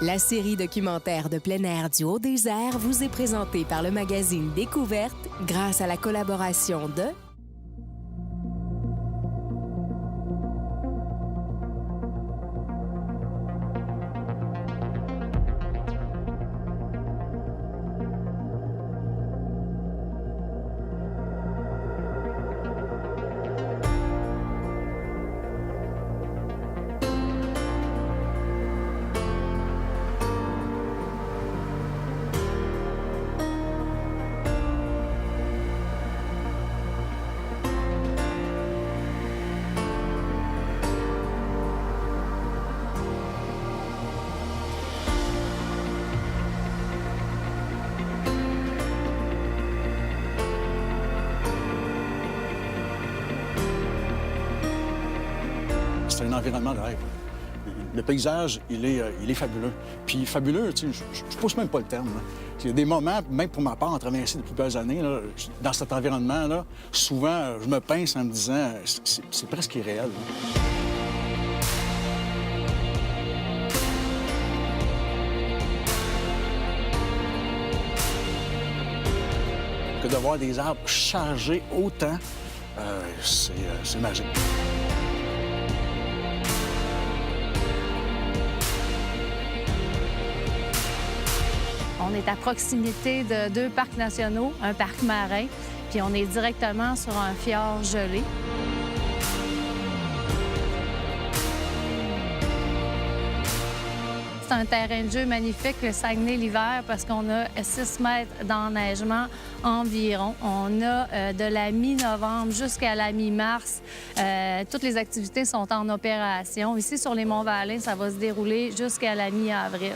La série documentaire de plein air du Haut-Désert vous est présentée par le magazine Découverte grâce à la collaboration de C'est un environnement de rêve. Le paysage, il est fabuleux. Puis fabuleux, tu sais, je pousse même pas le terme. Là. Il y a des moments, même pour ma part, en travaillant ici depuis plusieurs années, là, dans cet environnement-là, souvent, je me pince en me disant, c'est presque irréel. Là. Que de voir des arbres chargés autant, c'est magique. On est à proximité de 2 parcs nationaux, un parc marin, puis on est directement sur un fjord gelé. C'est un terrain de jeu magnifique, le Saguenay l'hiver, parce qu'on a 6 mètres d'enneigement environ. On a de la mi-novembre jusqu'à la mi-mars. Toutes les activités sont en opération. Ici, sur les Monts-Valin, ça va se dérouler jusqu'à la mi-avril.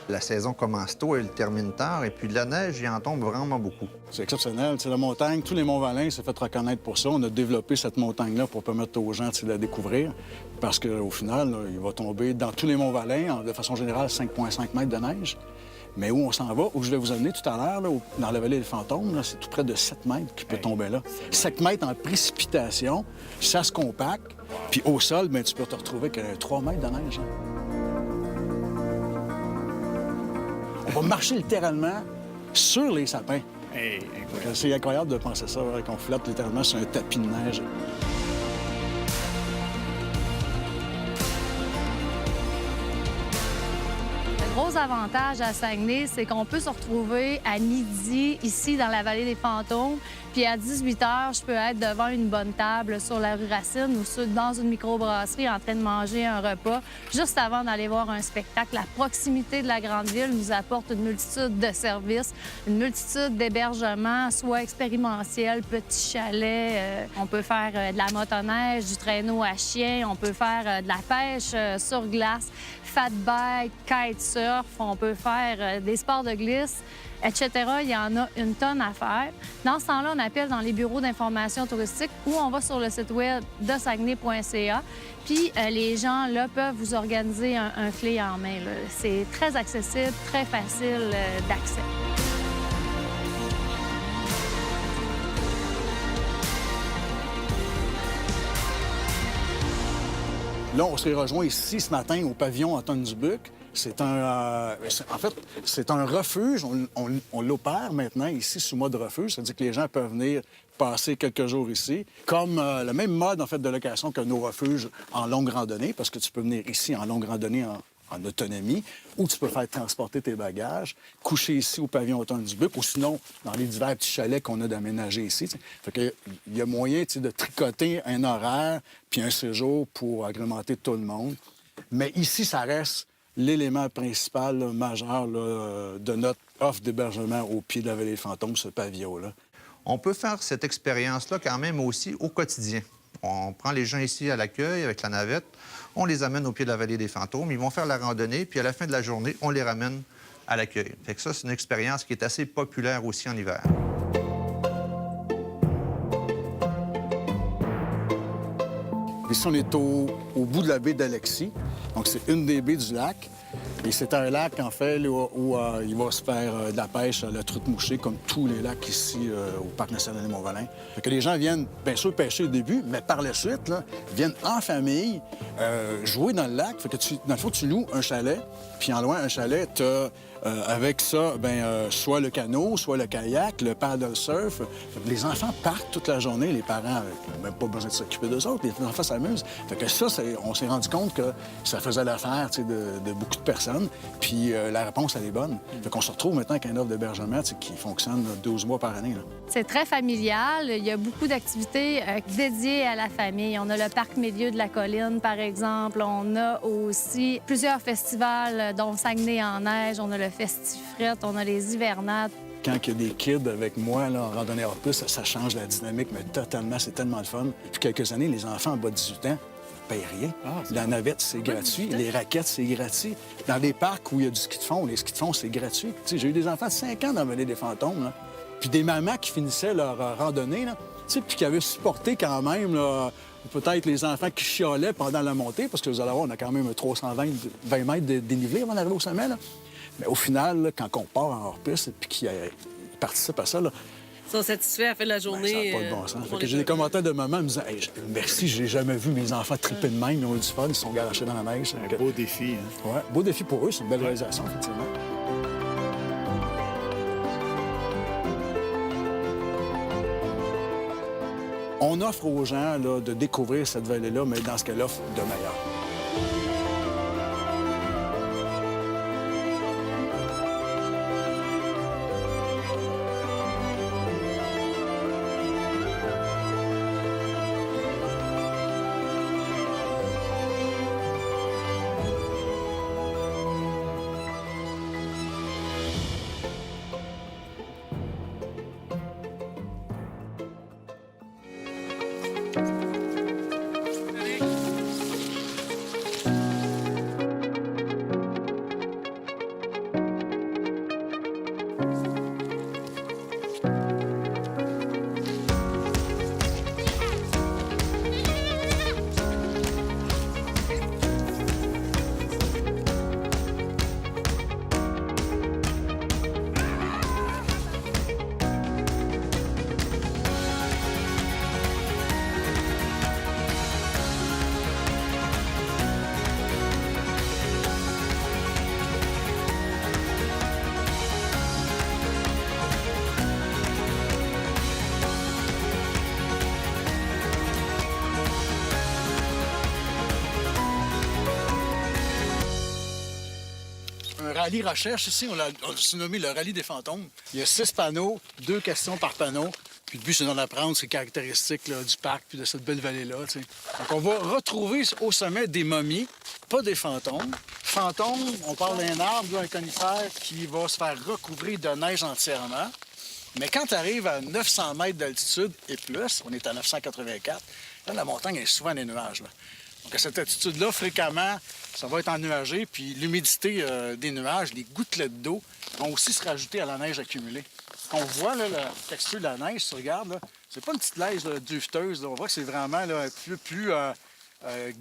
La saison commence tôt et elle termine tard, et puis de la neige, il en tombe vraiment beaucoup. C'est exceptionnel. C'est la montagne, tous les Monts-Valin s'est fait reconnaître pour ça. On a développé cette montagne-là pour permettre aux gens de la découvrir. Parce qu'au final, là, il va tomber dans tous les Monts-Valin, de façon générale, 5,5 mètres de neige. Mais où on s'en va, où je vais vous amener tout à l'heure, dans la vallée des Fantômes, c'est tout près de 7 mètres qui peut tomber là. 7 mètres en précipitation, ça se compacte. Puis au sol, bien, tu peux te retrouver avec 3 mètres de neige. Hein. On va marcher littéralement sur les sapins. Hey, c'est incroyable de penser ça, qu'on flotte littéralement sur un tapis de neige. Le gros avantage à Saguenay, c'est qu'on peut se retrouver à midi ici dans la vallée des Fantômes, puis à 18 h, je peux être devant une bonne table sur la rue Racine ou dans une microbrasserie en train de manger un repas, juste avant d'aller voir un spectacle. La proximité de la grande ville nous apporte une multitude de services, une multitude d'hébergements, soit expérimentiels, petits chalets. On peut faire de la motoneige, du traîneau à chien, on peut faire de la pêche sur glace, fat bike, kitesurf, on peut faire des sports de glisse, etc. Il y en a une tonne à faire. Dans ce temps-là, on appelle dans les bureaux d'information touristique ou on va sur le site web de saguenay.ca. Puis les gens, là, peuvent vous organiser un clé en main. C'est très accessible, très facile d'accès. Là, on s'est rejoint ici ce matin au pavillon Antoine Dubuc. C'est en fait, c'est un refuge. On l'opère maintenant ici sous mode refuge. C'est-à-dire que les gens peuvent venir passer quelques jours ici, comme le même mode en fait de location que nos refuges en longue randonnée, parce que tu peux venir ici en longue randonnée en autonomie, ou tu peux faire transporter tes bagages, coucher ici au pavillon Antoine Dubuc, ou sinon dans les divers petits chalets qu'on a d'aménager ici. T'sais. Fait que il y a moyen de tricoter un horaire puis un séjour pour agrémenter tout le monde. Mais ici, ça reste l'élément principal, là, majeur là, de notre offre d'hébergement au pied de la vallée des Fantômes, ce pavillon-là. On peut faire cette expérience-là quand même aussi au quotidien. On prend les gens ici à l'accueil avec la navette, on les amène au pied de la vallée des Fantômes, ils vont faire la randonnée, puis à la fin de la journée, on les ramène à l'accueil. Fait que ça, c'est une expérience qui est assez populaire aussi en hiver. Ici, on est au bout de la baie d'Alexis. Donc, c'est une des baies du lac. Et c'est un lac, en fait, là, où il va se faire de la pêche, la truite mouchée, comme tous les lacs ici au Parc national des Monts-Valin. Fait que les gens viennent, bien sûr, pêcher au début, mais par la suite, là, ils viennent en famille jouer dans le lac. Fait que dans le fond, tu loues un chalet, puis en loin, un chalet, tu as avec ça, soit le canot, soit le kayak, le paddle surf. Fait que les enfants partent toute la journée, les parents n'ont même pas besoin de s'occuper d'eux autres, les enfants s'amusent. Fait que ça, on s'est rendu compte que ça faisait l'affaire de beaucoup de personnes, puis la réponse, elle est bonne. Fait qu'on se retrouve maintenant avec un offre d'hébergement qui fonctionne 12 mois par année. Là. C'est très familial. Il y a beaucoup d'activités dédiées à la famille. On a le parc Milieu de la Colline, par exemple. On a aussi plusieurs festivals, dont Saguenay en neige. On a le Festifrette, on a les hivernades. Quand il y a des kids avec moi là, en randonnée hors piste, ça change la dynamique, mais totalement, c'est tellement le fun. Depuis quelques années, les enfants en bas de 18 ans ne payent rien. La navette, c'est gratuit. Les raquettes, c'est gratuit. Dans des parcs où il y a du ski de fond, les skis de fond, c'est gratuit. T'sais, j'ai eu des enfants de 5 ans dans la vallée des Fantômes, là. Puis des mamans qui finissaient leur randonnée, là, puis qui avaient supporté quand même là, peut-être les enfants qui chiolaient pendant la montée, parce que vous allez voir, on a quand même un 320 mètres de dénivelé avant d'arriver au sommet. Là. Mais au final, là, quand on part en hors-piste et qu'ils participent à ça, là, ils sont satisfaits à la fin de la journée. Ça n'a pas de bon sens. Fait que j'ai des commentaires de maman me disant hey, merci, j'ai jamais vu mes enfants triper de même, ils ont eu du fun, ils se sont garachés dans la neige. Un beau défi. Hein? Ouais, beau défi pour eux, c'est une belle réalisation, effectivement. On offre aux gens là, de découvrir cette vallée-là, mais dans ce qu'elle offre de meilleur. Rallye recherche ici, on l'a nommé le rallye des fantômes. Il y a 6 panneaux, 2 questions par panneau. Puis le but, c'est d'en apprendre ces caractéristiques là, du parc puis de cette belle vallée-là. T'sais. Donc, on va retrouver au sommet des momies, pas des fantômes. Fantômes, on parle d'un arbre, d'un conifère qui va se faire recouvrir de neige entièrement. Mais quand tu arrives à 900 mètres d'altitude et plus, on est à 984, là, la montagne est souvent des nuages. Là. Donc, à cette altitude-là, fréquemment, ça va être ennuagé, puis l'humidité des nuages, les gouttelettes d'eau vont aussi se rajouter à la neige accumulée. On voit là, la texture de la neige, si tu regardes, c'est pas une petite neige duveteuse, on voit que c'est vraiment là, plus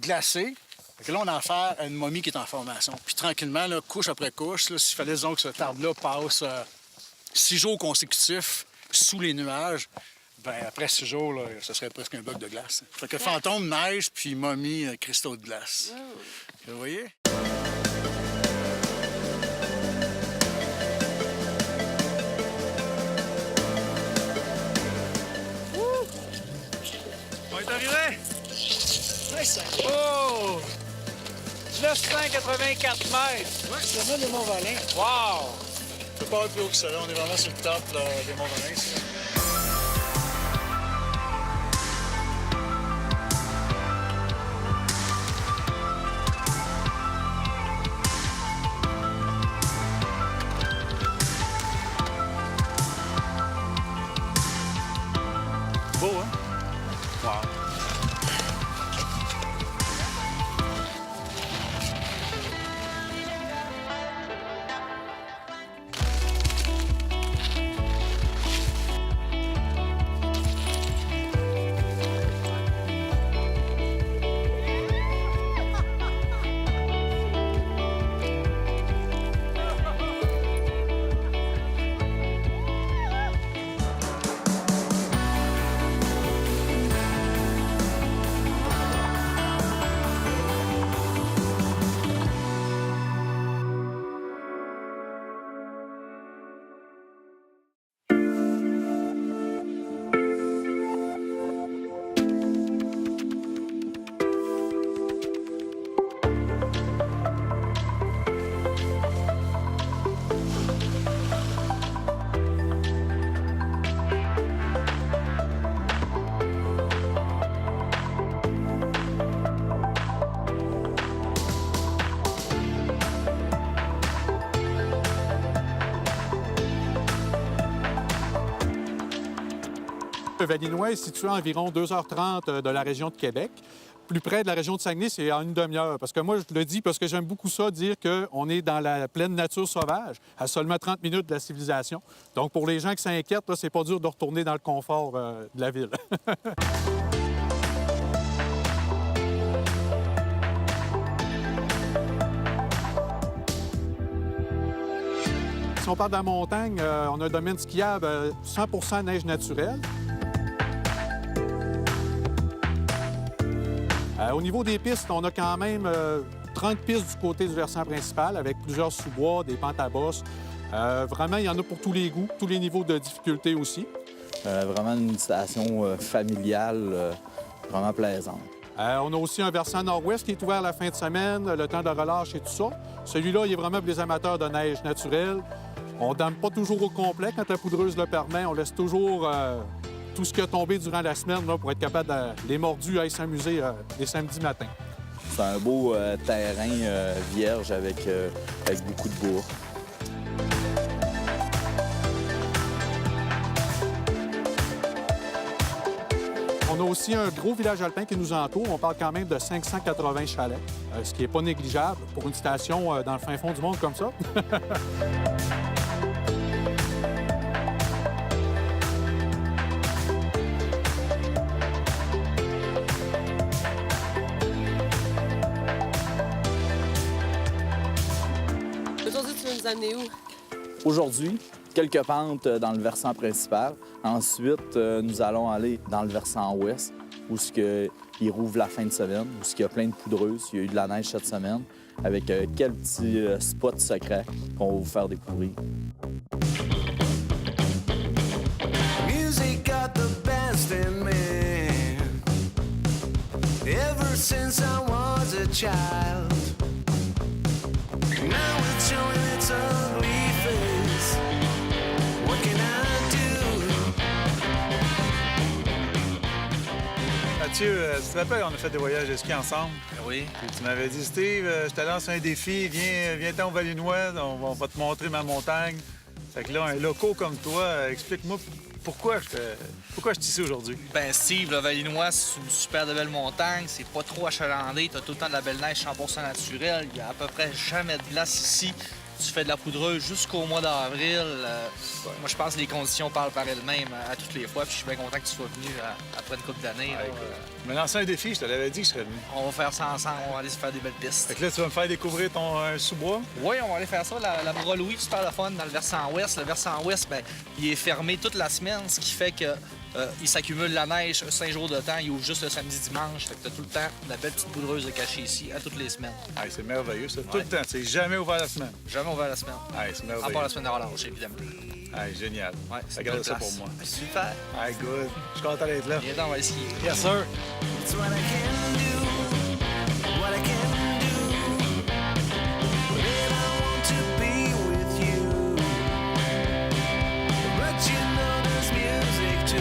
glacé. Fait que là, on a affaire à une momie qui est en formation. Puis tranquillement, là, couche après couche, s'il fallait disons que cet arbre-là passe 6 jours consécutifs sous les nuages, bien, après 6 jours, là, ce serait presque un bloc de glace. Fait que fantôme, neige, puis momie, cristaux de glace. Vous voyez? On est arrivé! Nice! Oh! 984 mètres! Ouais, c'est ça, les Monts-Valin. Wow! On peut pas être plus haut que ça, là. On est vraiment sur le top là, des Monts-Valin. Beau, hein? Wow! Le Valinois est situé à environ 2h30 de la région de Québec. Plus près de la région de Saguenay, c'est en une demi-heure. Parce que moi, je le dis parce que j'aime beaucoup ça, dire qu'on est dans la pleine nature sauvage, à seulement 30 minutes de la civilisation. Donc, pour les gens qui s'inquiètent, là, c'est pas dur de retourner dans le confort de la ville. Si on parle de la montagne, on a un domaine skiable 100 neige naturelle. Au niveau des pistes, on a quand même 30 pistes du côté du versant principal avec plusieurs sous-bois, des pentes à bosses. Vraiment, il y en a pour tous les goûts, tous les niveaux de difficulté aussi. Vraiment une station familiale, vraiment plaisante. On a aussi un versant nord-ouest qui est ouvert la fin de semaine, le temps de relâche et tout ça. Celui-là, il est vraiment pour les amateurs de neige naturelle. On ne dame pas toujours au complet quand la poudreuse le permet. On laisse toujours tout ce qui a tombé durant la semaine là, pour être capable de les mordus à s'amuser les samedis matins. C'est un beau terrain vierge avec beaucoup de bois. On a aussi un gros village alpin qui nous entoure. On parle quand même de 580 chalets, ce qui n'est pas négligeable pour une station dans le fin fond du monde comme ça. Aujourd'hui, tu veux nous amener où? Aujourd'hui, quelques pentes dans le versant principal. Ensuite, nous allons aller dans le versant ouest, où il rouvre la fin de semaine, où il y a plein de poudreuses. Il y a eu de la neige cette semaine, avec quelques petits spots secrets qu'on va vous faire découvrir. Music got the best in me. Ever since I was a child. Now it's showing its ugly face. What can I do? Mathieu, tu te rappelles, on a fait des voyages de ski ensemble? Oui. Puis tu m'avais dit, Steve, je te lance un défi, viens-t'en au Valinois, on va te montrer ma montagne. Fait que là, un loco comme toi, explique-moi pourquoi je suis ici aujourd'hui. Ben Steve, le Valinois, c'est une super de belle montagne, c'est pas trop achalandé, t'as tout le temps de la belle neige 100% naturelle, il y a à peu près jamais de glace ici. Tu fais de la poudreuse jusqu'au mois d'avril. Moi, je pense que les conditions parlent par elles-mêmes à toutes les fois. Puis je suis bien content que tu sois venu après une couple d'années. Tu m'as lancé un défi, je te l'avais dit que je serais venu. On va faire ça ensemble, on va aller se faire des belles pistes. Fait que là, tu vas me faire découvrir ton sous-bois? Oui, on va aller faire ça. La Bras-Louis, super le fun dans le versant ouest. Le versant ouest, ben, il est fermé toute la semaine, ce qui fait que il s'accumule la neige 5 jours de temps. Il ouvre juste le samedi-dimanche. Fait que t'as tout le temps la belle petite poudreuse de cachée ici à toutes les semaines. Ah, c'est merveilleux, ça. Tout le temps. C'est jamais ouvert la semaine. Jamais ouvert la semaine. Ah, c'est merveilleux. À part la semaine de relâche, évidemment. Ah, génial. Ouais, c'est Regarde ça pour moi. Super. Ah, good. Je suis content d'être là. Viens donc, on va aller skier. Yes, sir. It's what I can do. What I can do. And I want to be with you. But you know there's music too.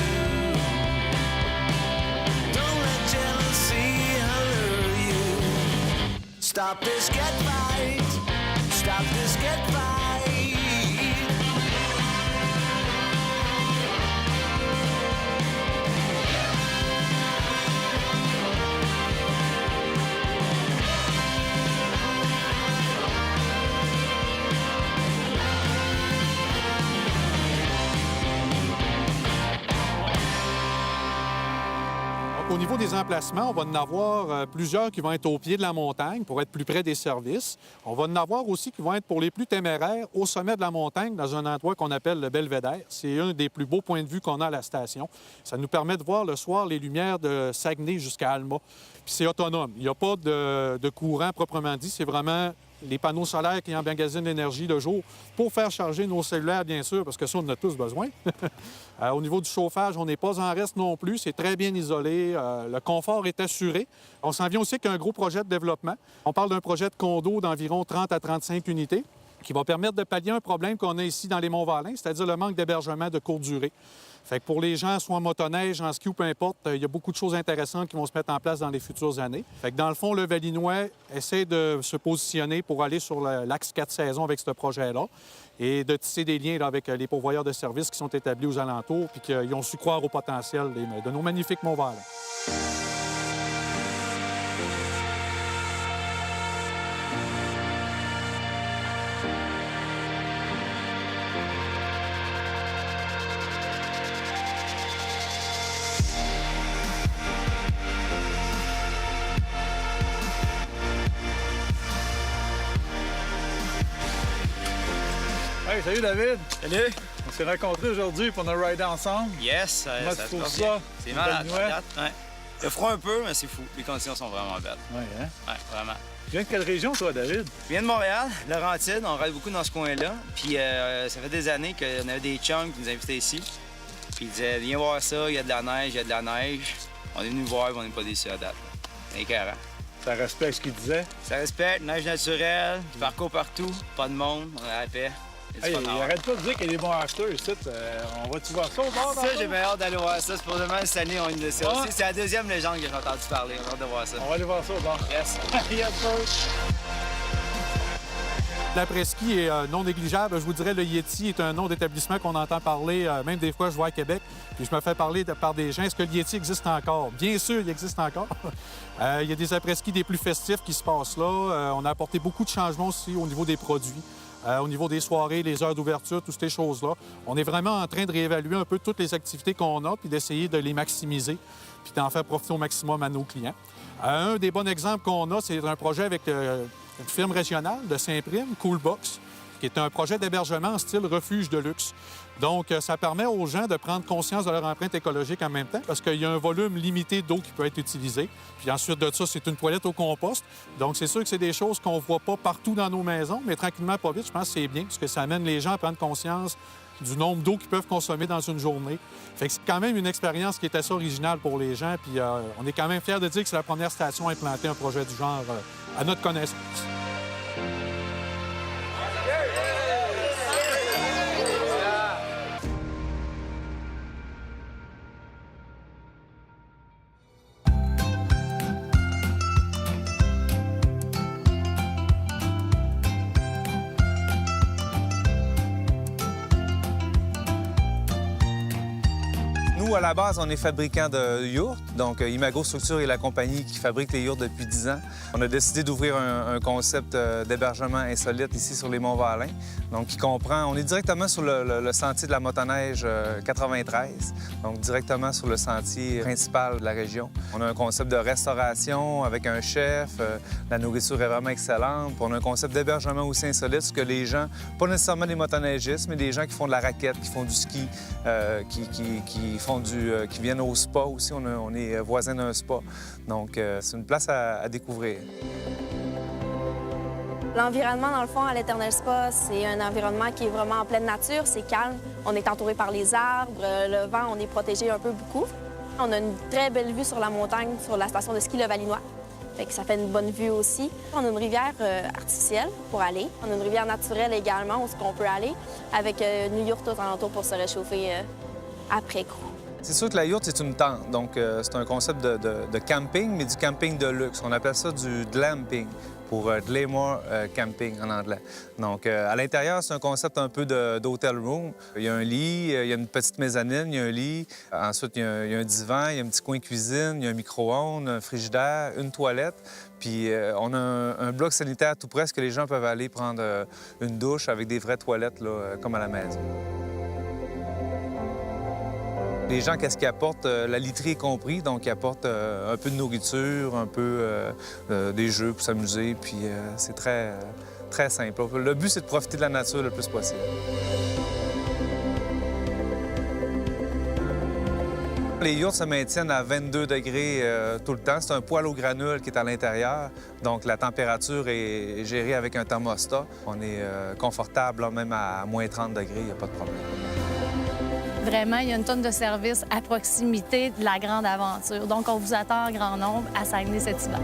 Don't let jealousy hurt you. Stop this, get right. Stop this, get right. Au niveau des emplacements, on va en avoir plusieurs qui vont être au pied de la montagne pour être plus près des services. On va en avoir aussi qui vont être pour les plus téméraires au sommet de la montagne dans un endroit qu'on appelle le Belvédère. C'est un des plus beaux points de vue qu'on a à la station. Ça nous permet de voir le soir les lumières de Saguenay jusqu'à Alma. Puis c'est autonome. Il n'y a pas de courant proprement dit. C'est vraiment les panneaux solaires qui emmagasinent l'énergie le jour pour faire charger nos cellulaires, bien sûr, parce que ça, on en a tous besoin. Au niveau du chauffage, on n'est pas en reste non plus. C'est très bien isolé. Le confort est assuré. On s'en vient aussi avec un gros projet de développement. On parle d'un projet de condo d'environ 30 à 35 unités. qui va permettre de pallier un problème qu'on a ici dans les Monts-Valin, c'est-à-dire le manque d'hébergement de courte durée. Fait que pour les gens, soit en motoneige, en ski ou peu importe, il y a beaucoup de choses intéressantes qui vont se mettre en place dans les futures années. Fait que dans le fond, le Valinois essaie de se positionner pour aller sur l'axe 4 saisons avec ce projet-là et de tisser des liens là, avec les pourvoyeurs de services qui sont établis aux alentours puis qu'ils ont su croire au potentiel de nos magnifiques Monts-Valin. Hey, salut David! Salut! On s'est rencontrés aujourd'hui pour nous rider ensemble. Yes! Comment tu trouves ça? C'est malade, Valinois? ouais. Il a froid un peu, mais c'est fou. Les conditions sont vraiment belles. Oui, hein? Ouais, vraiment. Tu viens de quelle région, toi, David? Je viens de Montréal, Laurentides. On ride beaucoup dans ce coin-là. Puis ça fait des années qu'on avait des chums qui nous invitaient ici. Puis ils disaient, viens voir ça, il y a de la neige, il y a de la neige. On est venu voir, mais on n'est pas déçus à date. C'est écœurant. Ça respecte ce qu'il disait? Ça respecte, neige naturelle, du parcours partout, pas de monde, on a la paix. Hey, arrête pas de dire qu'il y a des bons acheteurs ici. On va-tu voir ça au bord? Ça, j'ai bien hâte d'aller voir ça. Supposément, cette année, on a une de ça aussi. C'est la deuxième légende que j'ai entendu parler. On a hâte de voir ça. On va aller voir ça au bord. Yes. Yes, sir. L'après-ski est non négligeable. Je vous dirais, le Yeti est un nom d'établissement qu'on entend parler, même des fois, je vois à Québec, puis je me fais parler par des gens. Est-ce que le Yeti existe encore? Bien sûr, il existe encore. Il y a des après-ski des plus festifs qui se passent là. On a apporté beaucoup de changements aussi au niveau des produits. Au niveau des soirées, les heures d'ouverture, toutes ces choses-là. On est vraiment en train de réévaluer un peu toutes les activités qu'on a puis d'essayer de les maximiser puis d'en faire profiter au maximum à nos clients. Un des bons exemples qu'on a, c'est un projet avec une firme régionale de Saint-Prime, Coolbox, qui est un projet d'hébergement en style refuge de luxe. Donc, ça permet aux gens de prendre conscience de leur empreinte écologique en même temps parce qu'il y a un volume limité d'eau qui peut être utilisé. Puis ensuite de ça, c'est une toilette au compost. Donc, c'est sûr que c'est des choses qu'on ne voit pas partout dans nos maisons, mais tranquillement, pas vite, je pense que c'est bien parce que ça amène les gens à prendre conscience du nombre d'eau qu'ils peuvent consommer dans une journée. Fait que c'est quand même une expérience qui est assez originale pour les gens. Puis on est quand même fiers de dire que c'est la première station à implanter un projet du genre à notre connaissance. Nous, à la base, on est fabricant de yourtes. Donc, Imago Structure est la compagnie qui fabrique les yourtes depuis 10 ans. On a décidé d'ouvrir un concept d'hébergement insolite ici sur les Monts-Valin. Donc, qui comprend... On est directement sur le sentier de la motoneige 93, donc directement sur le sentier principal de la région. On a un concept de restauration avec un chef. La nourriture est vraiment excellente. Puis on a un concept d'hébergement aussi insolite, ce que les gens, pas nécessairement des motoneigistes, mais des gens qui font de la raquette, qui font du ski, qui viennent au spa aussi. On est voisins d'un spa. Donc, c'est une place à découvrir. L'environnement, dans le fond, à l'Éternel Spa, c'est un environnement qui est vraiment en pleine nature. C'est calme. On est entouré par les arbres. Le vent, on est protégé un peu beaucoup. On a une très belle vue sur la montagne, sur la station de ski Le Valinois. Fait que ça fait une bonne vue aussi. On a une rivière artificielle pour aller. On a une rivière naturelle également où on peut aller, avec une yourte tout alentour pour se réchauffer après coup. C'est sûr que la yourte, c'est une tente. Donc, c'est un concept de camping, mais du camping de luxe. On appelle ça du glamping, pour Glamour Camping en anglais. Donc, à l'intérieur, c'est un concept un peu d'hotel room. Il y a un lit, il y a une petite mezzanine, il y a un lit. Ensuite, il y a un divan, il y a un petit coin cuisine, il y a un micro-ondes, un frigidaire, une toilette. Puis on a un bloc sanitaire tout près, que les gens peuvent aller prendre une douche avec des vraies toilettes, là, comme à la maison. Les gens, qu'est-ce qu'ils apportent? La literie est compris, donc ils apportent un peu de nourriture, un peu des jeux pour s'amuser, puis c'est très, très simple. Le but, c'est de profiter de la nature le plus possible. Les yourtes se maintiennent à 22 degrés tout le temps. C'est un poêle au granule qui est à l'intérieur, donc la température est gérée avec un thermostat. On est confortable, là, même à moins 30 degrés, il n'y a pas de problème. Vraiment, il y a une tonne de services à proximité de la grande aventure. Donc, on vous attend en grand nombre à Saguenay cet hiver.